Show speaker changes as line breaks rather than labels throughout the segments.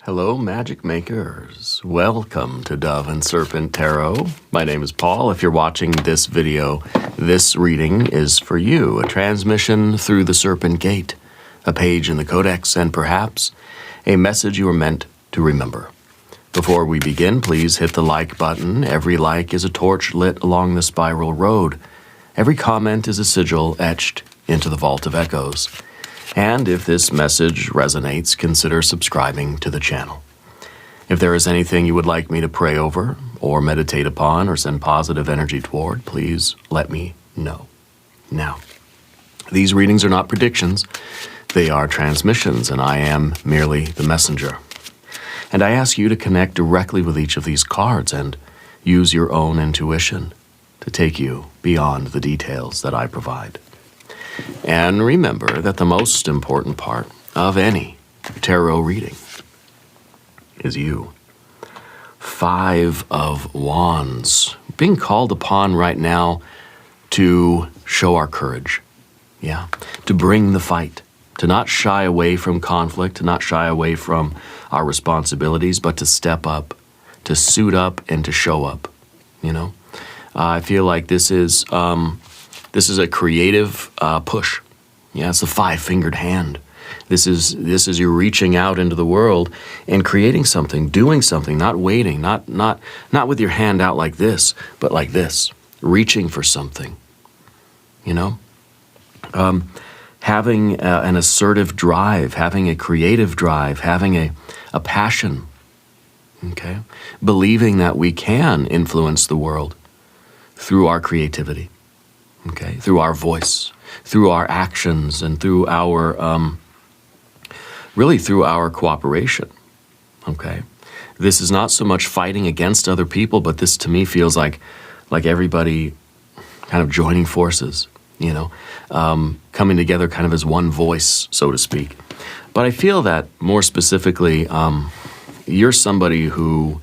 Hello, magic makers. Welcome to Dove and Serpent Tarot. My name is Paul. If you're watching this video, this reading is for you, a transmission through the Serpent Gate, a page in the Codex, and perhaps a message you are meant to remember. Before we begin, please hit the like button. Every like is a torch lit along the spiral road. Every comment is a sigil etched into the vault of echoes. And if this message resonates, consider subscribing to the channel. If there is anything you would like me to pray over, or meditate upon, or send positive energy toward, please let me know. Now, these readings are not predictions. They are transmissions, and I am merely the messenger. And I ask you to connect directly with each of these cards and use your own intuition to take you beyond the details that I provide. And remember that the most important part of any tarot reading is you. 5 of Wands. Being called upon right now to show our courage. Yeah. To bring the fight. To not shy away from conflict, to not shy away from our responsibilities, but to step up, to suit up, and to show up. You know? I feel like this is a creative push. Yeah, it's a 5-fingered hand. This is you reaching out into the world and creating something, doing something, not waiting, not with your hand out like this, but like this, reaching for something. You know, having an assertive drive, having a creative drive, having a passion. Okay, believing that we can influence the world through our creativity. Okay, through our voice, through our actions, and through our, really through our cooperation. Okay, this is not so much fighting against other people, but this to me feels like everybody kind of joining forces, you know, coming together kind of as one voice, so to speak. But I feel that more specifically, you're somebody who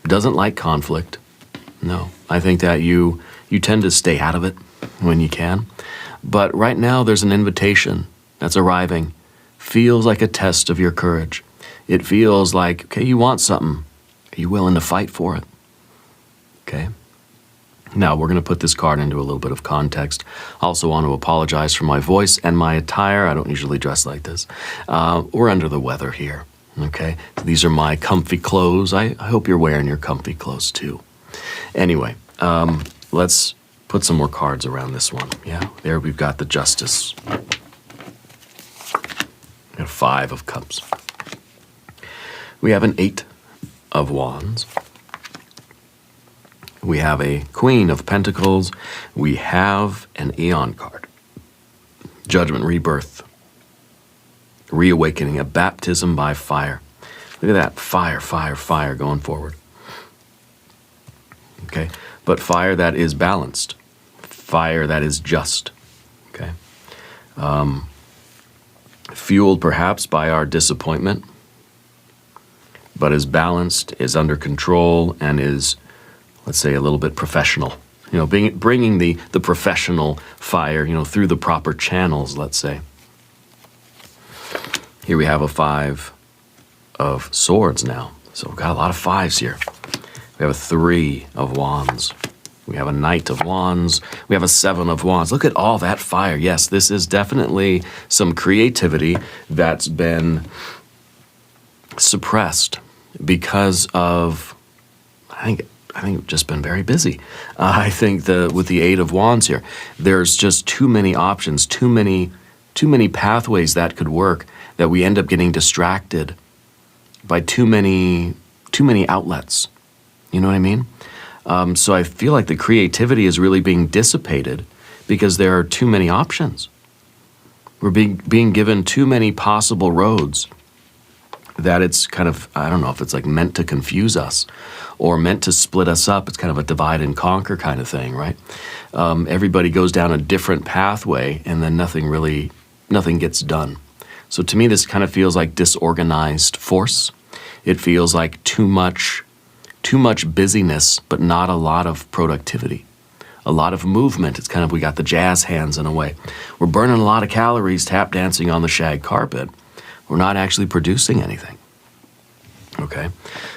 doesn't like conflict. No, I think that you tend to stay out of it when you can. But right now there's an invitation that's arriving. Feels like a test of your courage. It feels like, okay, you want something. Are you willing to fight for it? Okay. Now we're going to put this card into a little bit of context. I also want to apologize for my voice and my attire. I don't usually dress like this. We're under the weather here. Okay. So these are my comfy clothes. I hope you're wearing your comfy clothes too. Anyway, let's put some more cards around this one. Yeah, there we've got the Justice. We have 5 of Cups. We have an 8 of Wands. We have a Queen of Pentacles. We have an Aeon card. Judgment, rebirth, reawakening, a baptism by fire. Look at that, fire, fire, fire going forward. Okay, but fire that is balanced. Fire that is just, okay? Fueled perhaps by our disappointment, but is balanced, is under control, and is, let's say, a little bit professional. You know, bringing the professional fire, you know, through the proper channels, let's say. Here we have a 5 of Swords now. So we've got a lot of 5s here. We have a 3 of Wands. We have a Knight of Wands. We have a 7 of Wands. Look at all that fire. Yes, this is definitely some creativity that's been suppressed because of, I think just been very busy. I think with the 8 of Wands here, there's just too many options, too many pathways that could work, that we end up getting distracted by too many outlets. You know what I mean? So I feel like the creativity is really being dissipated because there are too many options. We're being given too many possible roads that it's kind of, I don't know if it's like meant to confuse us or meant to split us up. It's kind of a divide and conquer kind of thing, right? Everybody goes down a different pathway and then nothing gets done. So to me, this kind of feels like disorganized force. It feels like too much busyness, but not a lot of productivity. A lot of movement. It's kind of, we got the jazz hands in a way. We're burning a lot of calories tap dancing on the shag carpet. We're not actually producing anything. Okay,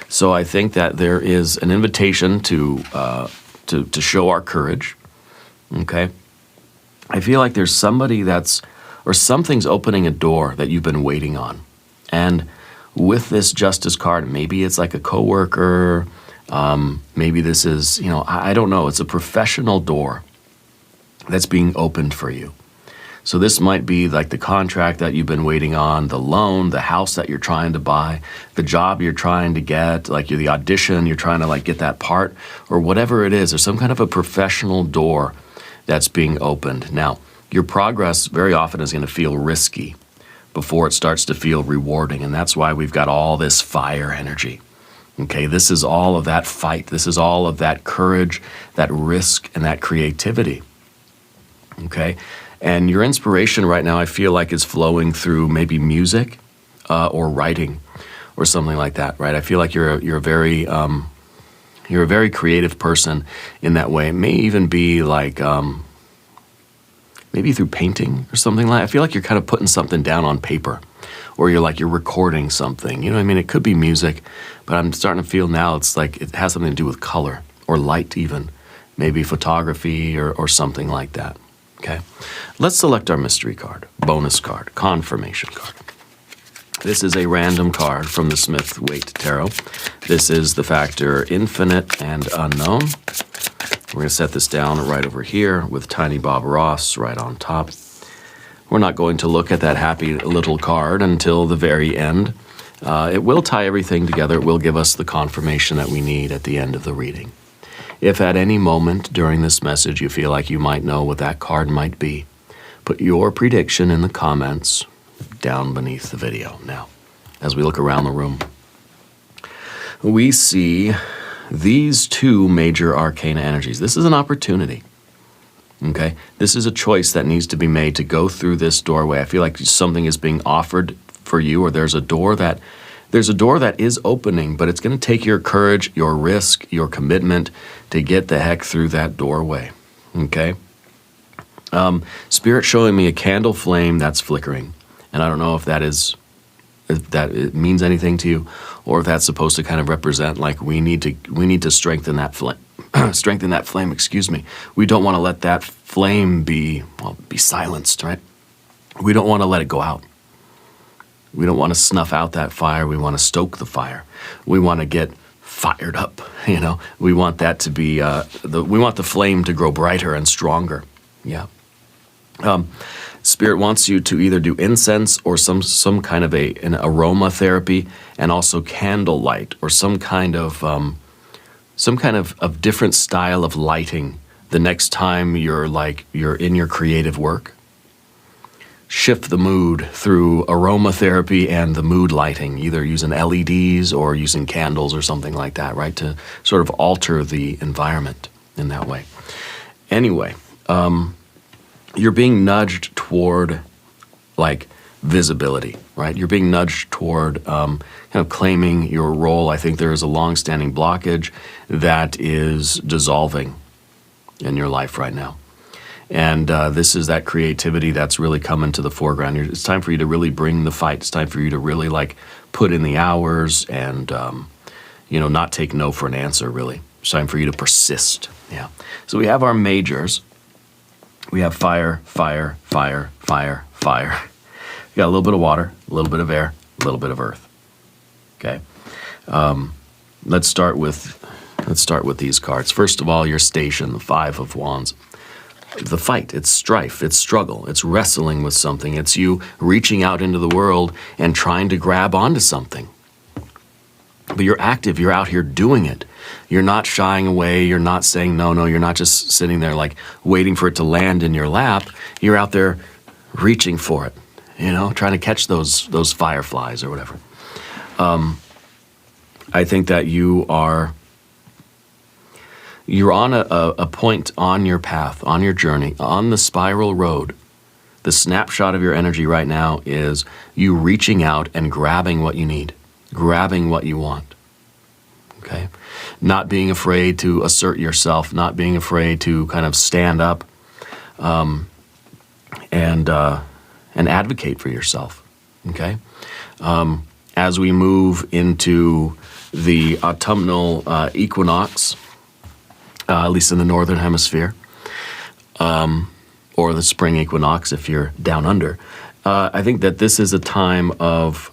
so I think that there is an invitation to show our courage. Okay, I feel like there's somebody or something's opening a door that you've been waiting on, and with this Justice card, maybe it's like a coworker, maybe this is, I don't know. It's a professional door that's being opened for you. So this might be like the contract that you've been waiting on, the loan, the house that you're trying to buy, the job you're trying to get, like the audition, you're trying to like get that part, or whatever it is. There's some kind of a professional door that's being opened. Now, your progress very often is going to feel risky before it starts to feel rewarding, and that's why we've got all this fire energy. Okay, this is all of that fight. This is all of that courage, that risk, and that creativity. Okay, and your inspiration right now, I feel like, is flowing through maybe music or writing or something like that, right? I feel like you're a very creative person in that way. It may even be like maybe through painting or something like that. I feel like you're kind of putting something down on paper, or you're recording something. You know what I mean? It could be music, but I'm starting to feel now it's like it has something to do with color or light even, maybe photography or something like that. Okay, let's select our mystery card, bonus card, confirmation card. This is a random card from the Smith-Waite Tarot. This is the factor infinite and unknown. We're going to set this down right over here with Tiny Bob Ross right on top. We're not going to look at that happy little card until the very end. It will tie everything together. It will give us the confirmation that we need at the end of the reading. If at any moment during this message you feel like you might know what that card might be, put your prediction in the comments down beneath the video. Now, as we look around the room, we see these two major arcana energies. This is an opportunity. Okay? This is a choice that needs to be made to go through this doorway. I feel like something is being offered for you, or there's a door that is opening, but it's going to take your courage, your risk, your commitment to get the heck through that doorway. Okay? Spirit showing me a candle flame that's flickering, and I don't know if it means anything to you, or if that's supposed to kind of represent like we need to strengthen that flame. Strengthen that flame. Excuse me. We don't want to let that flame be silenced, right? We don't want to let it go out. We don't want to snuff out that fire. We want to stoke the fire. We want to get fired up. We want that to be we want the flame to grow brighter and stronger. Yeah. Spirit wants you to either do incense or some kind of an aromatherapy, and also candlelight or some kind of different style of lighting the next time you're in your creative work. Shift the mood through aromatherapy and the mood lighting, either using LEDs or using candles or something like that, right? To sort of alter the environment in that way. Anyway, you're being nudged toward like visibility, right? You're being nudged toward kind of claiming your role. I think there is a long-standing blockage that is dissolving in your life right now. And this is that creativity that's really coming to the foreground. It's time for you to really bring the fight. It's time for you to really put in the hours and, not take no for an answer, really. It's time for you to persist. Yeah. So we have our majors. We have fire, fire, fire, fire, fire. We got a little bit of water, a little bit of air, a little bit of earth. Okay. Let's start with these cards. First of all, your station, the Five of Wands. The fight, it's strife, it's struggle, it's wrestling with something. It's you reaching out into the world and trying to grab onto something. But you're active, you're out here doing it. You're not shying away, you're not saying no, you're not just sitting there waiting for it to land in your lap. You're out there reaching for it, trying to catch those fireflies or whatever. I think that you're on a point on your path, on your journey, on the spiral road. The snapshot of your energy right now is you reaching out and grabbing what you need, grabbing what you want. Okay? Not being afraid to assert yourself, not being afraid to kind of stand up and advocate for yourself. Okay? as we move into the autumnal equinox, at least in the northern hemisphere, or the spring equinox if you're down under. I think that this is a time of,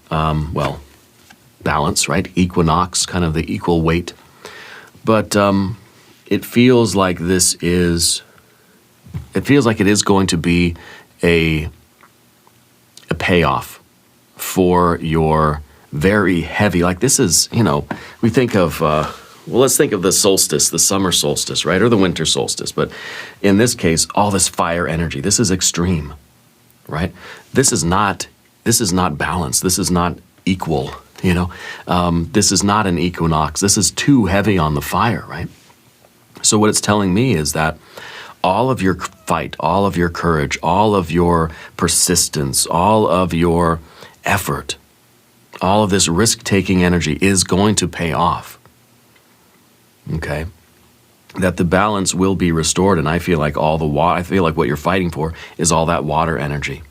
balance, right? Equinox, kind of the equal weight. But it feels like it is going to be a payoff for your very heavy, like this is, we think of, let's think of the solstice, the summer solstice, right? Or the winter solstice. But in this case, all this fire energy, this is extreme, right? This is not balanced. This is not equal, This is not an equinox. This is too heavy on the fire, right? So what it's telling me is that all of your fight, all of your courage, all of your persistence, all of your effort, all of this risk-taking energy is going to pay off. Okay? That the balance will be restored, and I feel like I feel like what you're fighting for is all that water energy,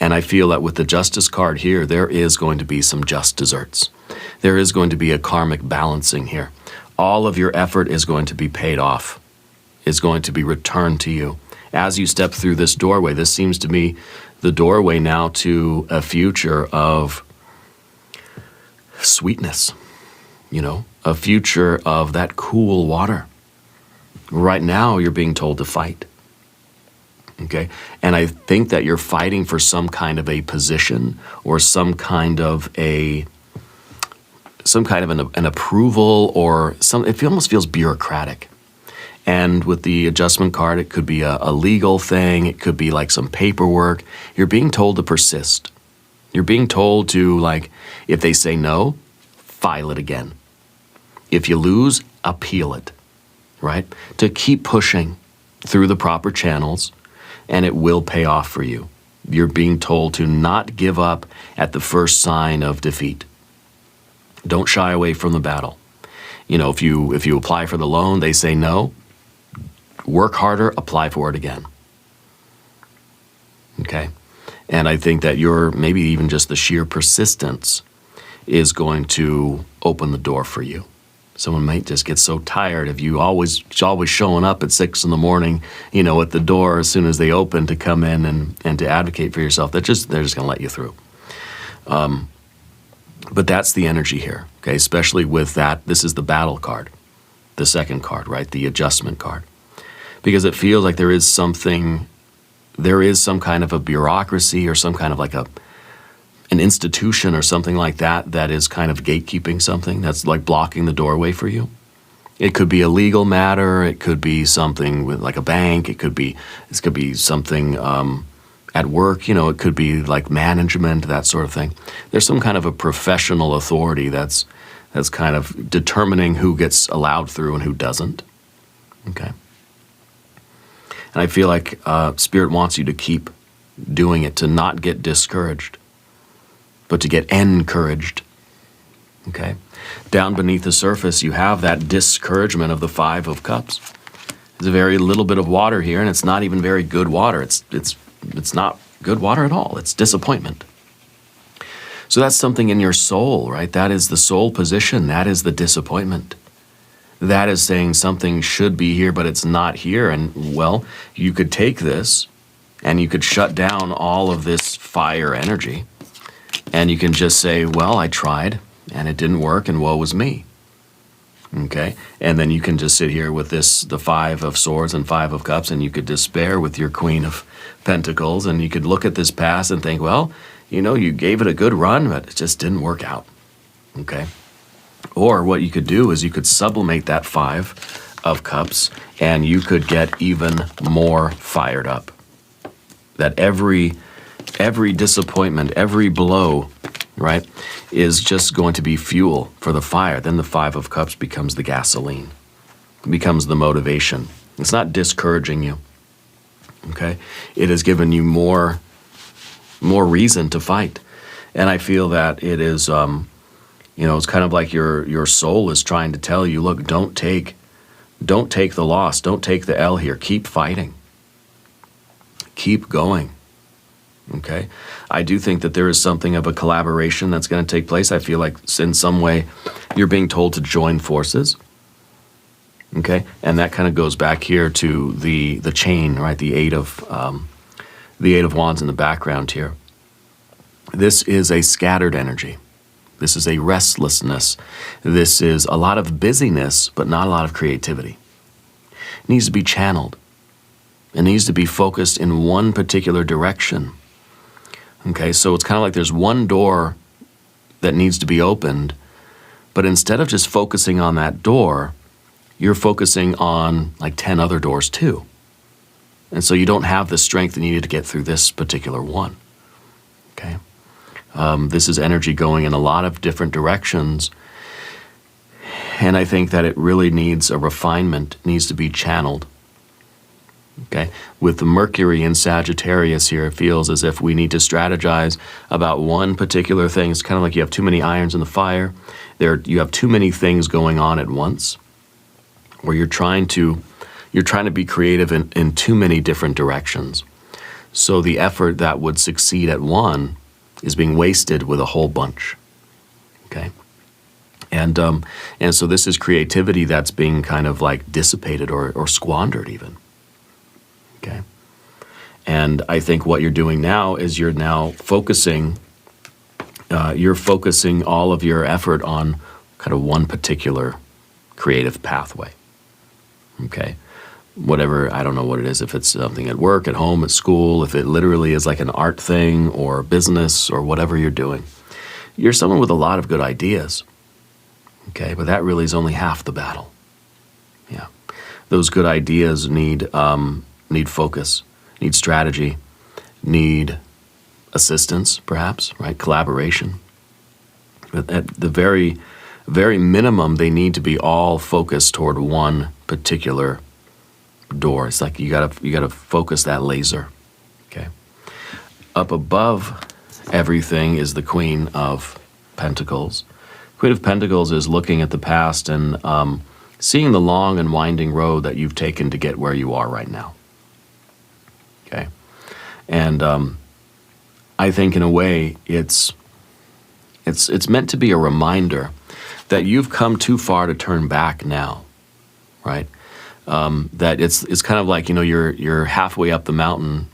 And I feel that with the Justice card here, there is going to be some just desserts. There is going to be a karmic balancing here. All of your effort is going to be paid off, is going to be returned to you. As you step through this doorway, this seems to be the doorway now to a future of sweetness, a future of that cool water. Right now, you're being told to fight. Okay? And I think that you're fighting for some kind of a position or some kind of an approval or it almost feels bureaucratic. And with the adjustment card, it could be a legal thing. It could be like some paperwork. You're being told to persist. You're being told to, if they say no, file it again. If you lose, appeal it, right? To keep pushing through the proper channels, and it will pay off for you. You're being told to not give up at the first sign of defeat. Don't shy away from the battle. If you apply for the loan, they say no, work harder, apply for it again. Okay? And I think that maybe even just the sheer persistence is going to open the door for you. Someone might just get so tired of you always showing up at 6 a.m, at the door as soon as they open to come in and to advocate for yourself. They're just going to let you through. But that's the energy here, okay? Especially with that, this is the battle card, the second card, right? The adjustment card. Because it feels like there is some kind of a bureaucracy or some kind of an institution or something like that is kind of gatekeeping something that's like blocking the doorway for you. It could be a legal matter. It could be something with like a bank. This could be something at work. It could be like management, that sort of thing. There's some kind of a professional authority that's kind of determining who gets allowed through and who doesn't. Okay. And I feel like Spirit wants you to keep doing it, to not get discouraged, but to get encouraged. Okay? Down beneath the surface, you have that discouragement of the Five of Cups. There's a very little bit of water here, and it's not even very good water. It's not good water at all. It's disappointment. So that's something in your soul, right? That is the soul position. That is the disappointment. That is saying something should be here, but it's not here. And, well, you could take this and you could shut down all of this fire energy. And you can just say, well, I tried and it didn't work and woe was me. Okay? And then you can just sit here with the Five of Swords and Five of Cups, and you could despair with your Queen of Pentacles, and you could look at this past and think, well, you gave it a good run, but it just didn't work out. Okay? Or what you could do is you could sublimate that Five of Cups, and you could get even more fired up. That every disappointment, every blow, right, is just going to be fuel for the fire. Then the Five of Cups becomes the gasoline, becomes the motivation. It's not discouraging you, okay? It has given you more reason to fight. And I feel that it is, it's kind of like your soul is trying to tell you, look, don't take the loss, don't take the L here, keep fighting, keep going. Okay, I do think that there is something of a collaboration that's going to take place. I feel like in some way you're being told to join forces. Okay, and that kind of goes back here to the chain, right? The Eight of Wands in the background here. This is a scattered energy. This is a restlessness. This is a lot of busyness, but not a lot of creativity. It needs to be channeled. It needs to be focused in one particular direction. Okay, so it's kind of like there's one door that needs to be opened, but instead of just focusing on that door, you're focusing on like 10 other doors too. And so you don't have the strength needed to get through this particular one. Okay, this is energy going in a lot of different directions, and I think that it really needs a refinement, needs to be channeled. Okay, with the Mercury in Sagittarius here, it feels as if we need to strategize about one particular thing. It's kind of like you have too many irons in the fire. You have too many things going on at once, where you're trying to be creative in too many different directions. So the effort that would succeed at one is being wasted with a whole bunch. Okay, and so this is creativity that's being kind of like dissipated or squandered even. Okay, and I think what you're doing now is you're now focusing all of your effort on kind of one particular creative pathway. Okay, whatever, I don't know what it is, if it's something at work, at home, at school, if it literally is like an art thing or business or whatever you're doing. You're someone with a lot of good ideas. Okay, but that really is only half the battle. Yeah, those good ideas need focus, need strategy, need assistance, perhaps, right? Collaboration. But at the very, very minimum, they need to be all focused toward one particular door. It's like you gotta focus that laser. Okay. Up above everything is the Queen of Pentacles. Queen of Pentacles is looking at the past and seeing the long and winding road that you've taken to get where you are right now. Okay, and I think in a way it's meant to be a reminder that you've come too far to turn back now, right? That it's kind of like, you're halfway up the mountain.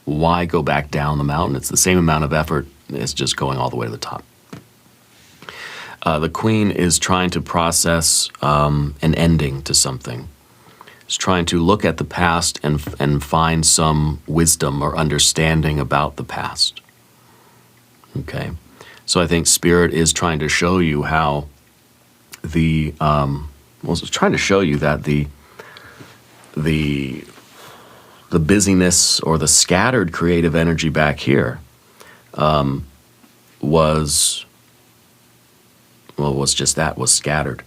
Why go back down the mountain? It's the same amount of effort. It's just going all the way to the top. The Queen is trying to process an ending to something. It's trying to look at the past and find some wisdom or understanding about the past. Okay, so I think Spirit is trying to show you how it's trying to show you that the busyness or the scattered creative energy back here was scattered.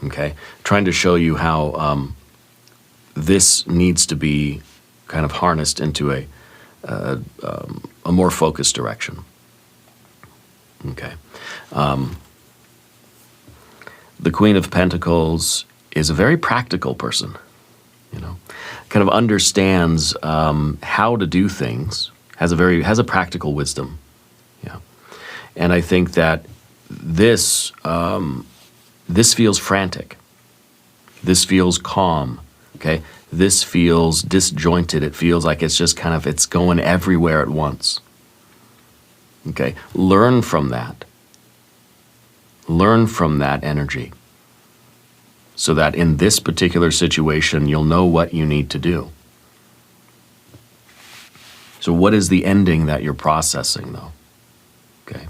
Okay, trying to show you how this needs to be kind of harnessed into a more focused direction. Okay, the Queen of Pentacles is a very practical person. Kind of understands how to do things. Has a practical wisdom. Yeah, and I think that this feels frantic. This feels calm. Okay, this feels disjointed. It feels like it's just it's going everywhere at once. Okay, learn from that. Learn from that energy, so that in this particular situation, you'll know what you need to do. So what is the ending that you're processing, though? Okay.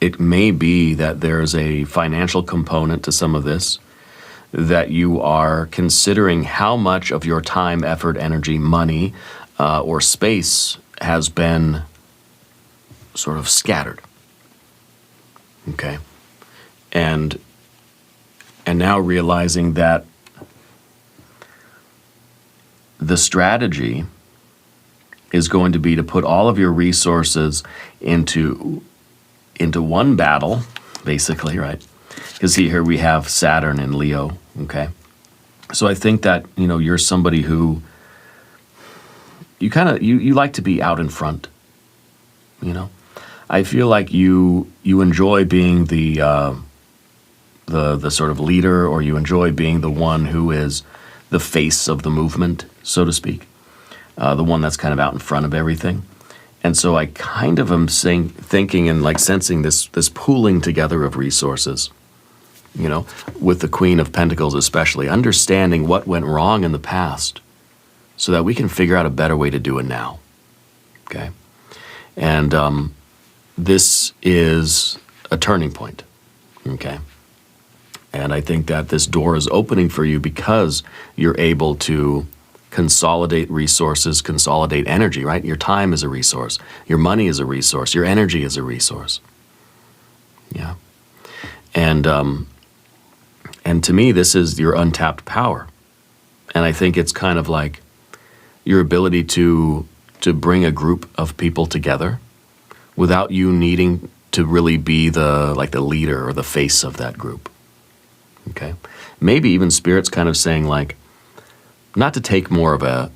It may be that there's a financial component to some of this, that you are considering how much of your time, effort, energy, money, or space has been sort of scattered. Okay. And now realizing that the strategy is going to be to put all of your resources into one battle, basically, right? Because here we have Saturn and Leo, okay? So I think that, you're somebody who you like to be out in front, you know. I feel like you enjoy being the sort of leader, or you enjoy being the one who is the face of the movement, so to speak, the one that's kind of out in front of everything. And so I kind of am thinking and like sensing this pooling together of resources, you know, with the Queen of Pentacles especially, understanding what went wrong in the past so that we can figure out a better way to do it now, okay? And this is a turning point, okay? And I think that this door is opening for you because you're able to consolidate resources, consolidate energy, right? Your time is a resource. Your money is a resource. Your energy is a resource. Yeah. And to me, this is your untapped power. And I think it's kind of like your ability to bring a group of people together without you needing to really be the leader or the face of that group. Okay? Maybe even Spirit's kind of saying like, not to take more of a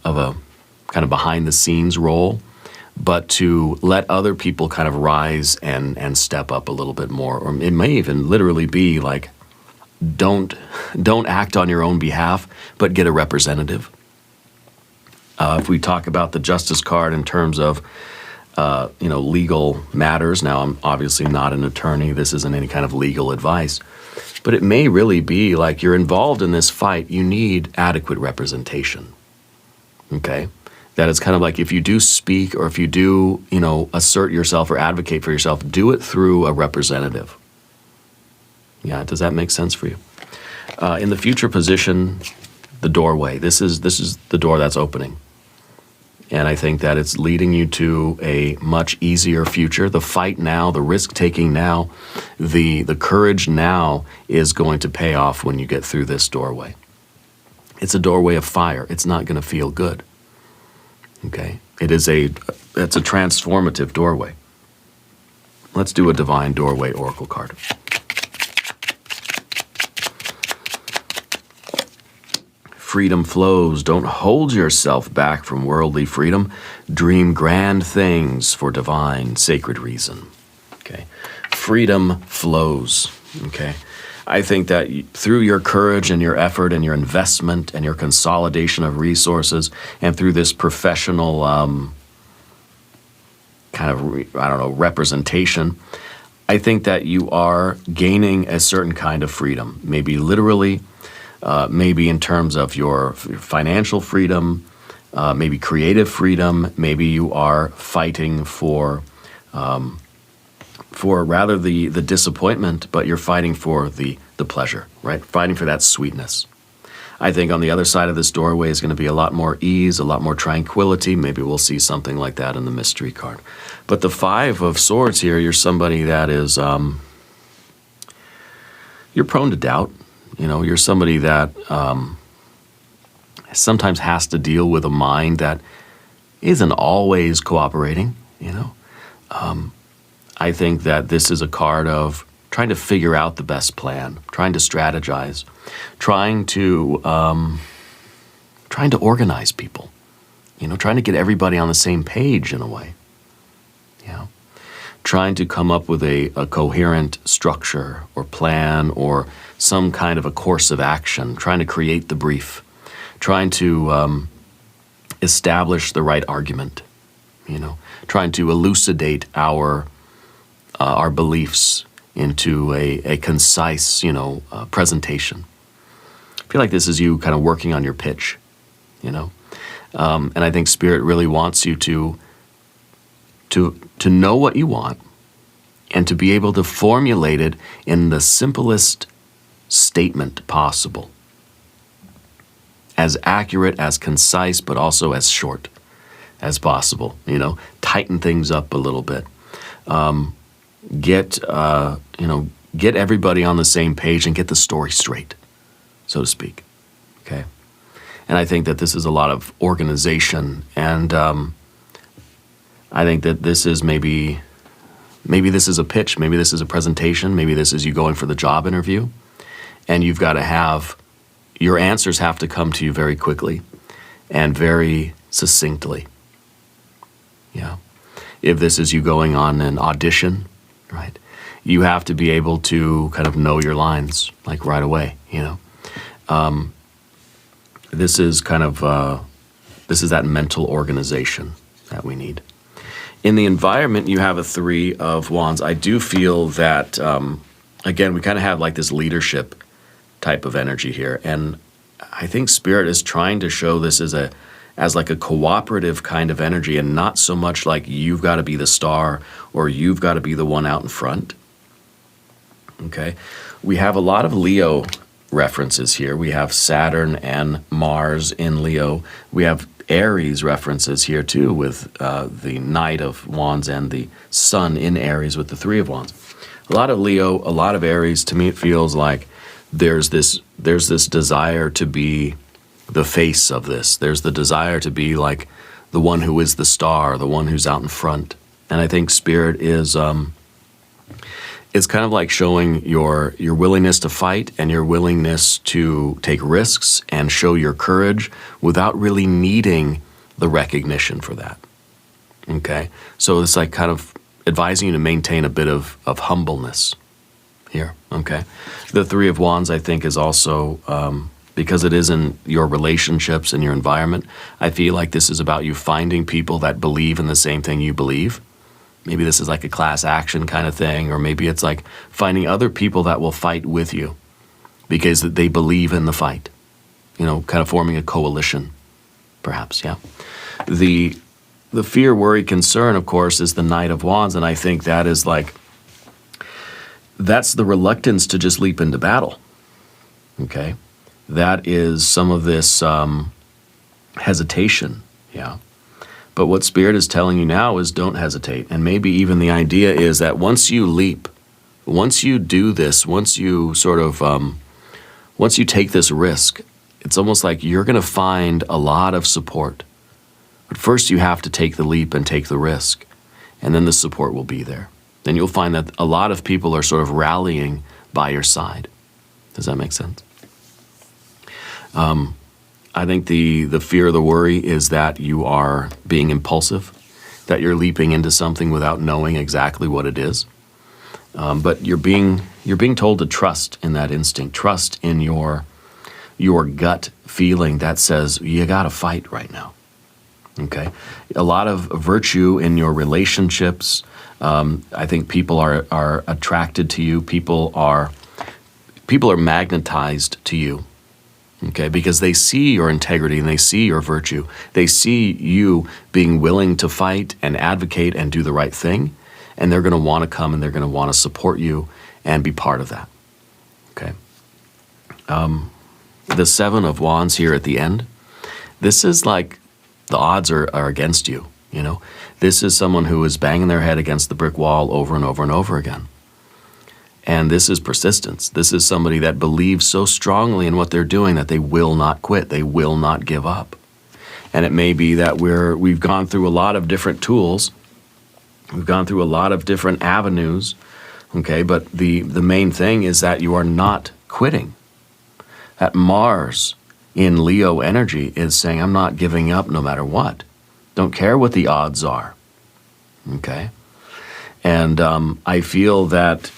kind of behind the scenes role, but to let other people kind of rise and step up a little bit more. Or it may even literally be like, don't act on your own behalf, but get a representative. If we talk about the Justice card in terms of legal matters, now I'm obviously not an attorney, this isn't any kind of legal advice, but it may really be like you're involved in this fight, you need adequate representation, okay? That it's kind of like if you do speak or if you do, assert yourself or advocate for yourself, do it through a representative. Yeah, does that make sense for you? In the future position, the doorway, this is the door that's opening. And I think that it's leading you to a much easier future. The fight now, the risk-taking now, the courage now is going to pay off when you get through this doorway. It's a doorway of fire. It's not going to feel good. Okay? It's a transformative doorway. Let's do a Divine Doorway Oracle card. Freedom flows. Don't hold yourself back from worldly freedom. Dream grand things for divine, sacred reason. Okay. Freedom flows. Okay. I think that through your courage and your effort and your investment and your consolidation of resources and through this professional representation, I think that you are gaining a certain kind of freedom. Maybe literally, maybe in terms of your financial freedom, maybe creative freedom, maybe you are fighting for rather the disappointment, but you're fighting for the pleasure, right? Fighting for that sweetness. I think on the other side of this doorway is going to be a lot more ease, a lot more tranquility. Maybe we'll see something like that in the mystery card. But the Five of Swords here, you're somebody that is, you're prone to doubt. You're somebody that sometimes has to deal with a mind that isn't always cooperating, I think that this is a card of trying to figure out the best plan, trying to strategize, trying to organize people, trying to get everybody on the same page in a way, trying to come up with a coherent structure or plan or some kind of a course of action, trying to create the brief, trying to establish the right argument, trying to elucidate our beliefs into a concise, presentation. I feel like this is you kind of working on your pitch, and I think Spirit really wants you to know what you want and to be able to formulate it in the simplest statement possible. As accurate, as concise, but also as short as possible, tighten things up a little bit. Get everybody on the same page and get the story straight, so to speak, okay? And I think that this is a lot of organization, and I think that this is maybe this is a pitch, maybe this is a presentation, maybe this is you going for the job interview, and you've got to have, your answers have to come to you very quickly and very succinctly, Yeah. If this is you going on an audition, right, you have to be able to kind of know your lines, like right away, you know. This is kind of, this is that mental organization that we need. In the environment, you have a 3 of Wands. I do feel that, again, we kind of have like this leadership type of energy here. And I think Spirit is trying to show this as like a cooperative kind of energy, and not so much like you've got to be the star or you've got to be the one out in front. Okay. We have a lot of Leo references here. We have Saturn and Mars in Leo. We have Aries references here too, with the Knight of Wands and the Sun in Aries with the 3 of Wands. A lot of Leo, a lot of Aries. To me, it feels like there's this desire to be the face of this. There's the desire to be like the one who is the star, the one who's out in front. And I think Spirit is it's kind of like showing your willingness to fight and your willingness to take risks and show your courage without really needing the recognition for that. Okay? So it's like kind of advising you to maintain a bit of humbleness here. Okay? The 3 of Wands, I think, is also, because it is in your relationships and your environment, I feel like this is about you finding people that believe in the same thing you believe. Maybe this is like a class action kind of thing, or maybe it's like finding other people that will fight with you because they believe in the fight. You know, kind of forming a coalition, perhaps, yeah. The fear, worry, concern, of course, is the Knight of Wands, and I think that is like, that's the reluctance to just leap into battle, okay? That is some of this hesitation, yeah. But what Spirit is telling you now is don't hesitate. And maybe even the idea is that once you leap, once you do this, once you sort of, once you take this risk, it's almost like you're going to find a lot of support. But first you have to take the leap and take the risk, and then the support will be there. Then you'll find that a lot of people are sort of rallying by your side. Does that make sense? I think the fear, the worry is that you are being impulsive, that you're leaping into something without knowing exactly what it is. But you're being told to trust in that instinct, trust in your gut feeling that says you got to fight right now. Okay, a lot of virtue in your relationships. I think people are attracted to you. People are magnetized to you. Okay, because they see your integrity and they see your virtue. They see you being willing to fight and advocate and do the right thing, and they're going to want to come and they're going to want to support you and be part of that. Okay. The 7 of Wands here at the end, this is like the odds are against you, you know. This is someone who is banging their head against the brick wall over and over and over again. And this is persistence. This is somebody that believes so strongly in what they're doing that they will not quit. They will not give up. And it may be that we've gone through a lot of different tools. We've gone through a lot of different avenues. Okay, but the main thing is that you are not quitting. That Mars in Leo energy is saying, I'm not giving up no matter what. Don't care what the odds are. Okay? And I feel that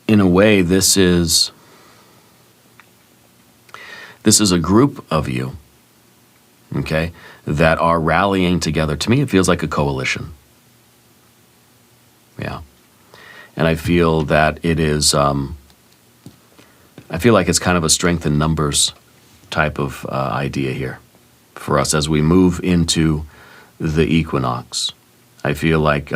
in a way, this is a group of you, okay, that are rallying together. To me, it feels like a coalition. Yeah. And I feel that it is, I feel like it's kind of a strength in numbers type of idea here for us as we move into the equinox. I feel like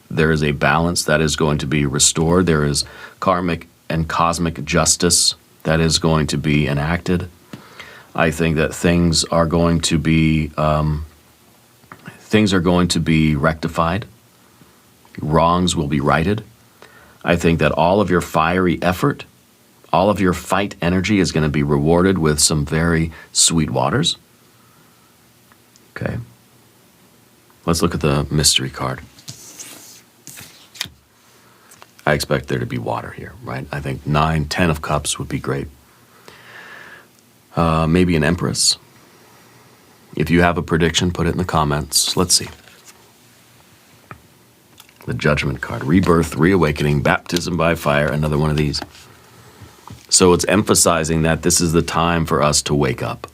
there is a balance that is going to be restored. There is karmic and cosmic justice that is going to be enacted. I think that things are going to be rectified. Wrongs will be righted. I think that all of your fiery effort, all of your fight energy is going to be rewarded with some very sweet waters. Okay. Let's look at the mystery card. I expect there to be water here, right? I think 9, 10 of cups would be great. Maybe an empress. If you have a prediction, put it in the comments. Let's see. The Judgment card. Rebirth, reawakening, baptism by fire, another one of these. So it's emphasizing that this is the time for us to wake up.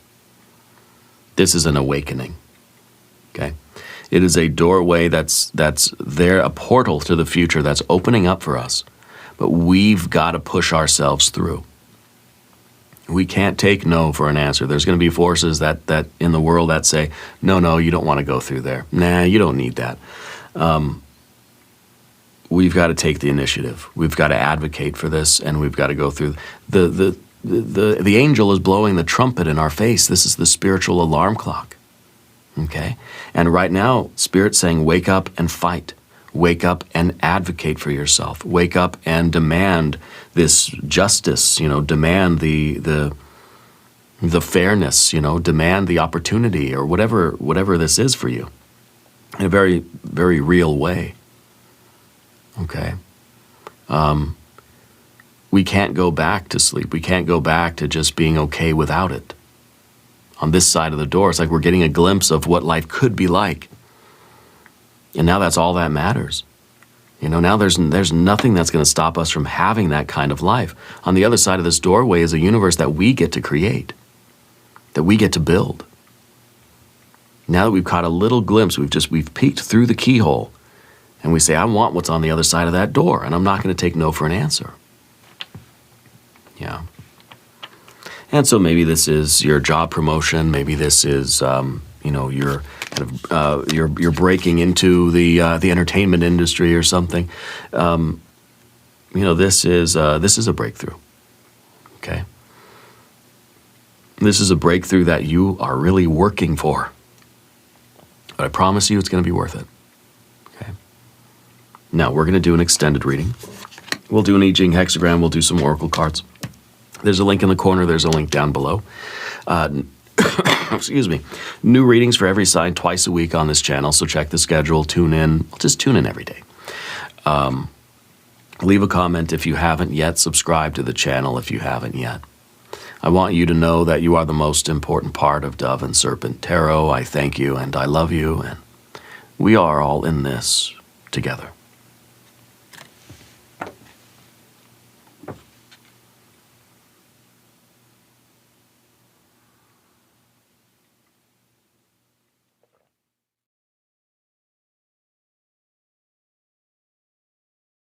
This is an awakening. Okay? It is a doorway that's there, a portal to the future that's opening up for us. But we've got to push ourselves through. We can't take no for an answer. There's going to be forces that in the world that say, no, you don't want to go through there. Nah, you don't need that. We've got to take the initiative. We've got to advocate for this, and we've got to go through. The angel is blowing the trumpet in our face. This is the spiritual alarm clock. Okay? And right now, Spirit's saying, wake up and fight. Wake up and advocate for yourself. Wake up and demand this justice, demand the fairness, demand the opportunity, or whatever this is for you, in a very, very real way. Okay? We can't go back to sleep. We can't go back to just being okay without it. On this side of the door, it's like we're getting a glimpse of what life could be like. And now that's all that matters. Now there's nothing that's going to stop us from having that kind of life. On the other side of this doorway is a universe that we get to create, that we get to build. Now that we've caught a little glimpse, we've peeked through the keyhole, and we say, I want what's on the other side of that door, and I'm not going to take no for an answer. Yeah. And so maybe this is your job promotion. Maybe this is, you're kind of you're breaking into the entertainment industry or something. This is a breakthrough. Okay. This is a breakthrough that you are really working for. But I promise you, it's going to be worth it. Okay. Now we're going to do an extended reading. We'll do an I Ching hexagram. We'll do some oracle cards. There's a link in the corner. There's a link down below. Excuse me. New readings for every sign twice a week on this channel, so check the schedule, tune in. Just tune in every day. Leave a comment if you haven't yet. Subscribe to the channel if you haven't yet. I want you to know that you are the most important part of Dove and Serpent Tarot. I thank you and I love you, and we are all in this together.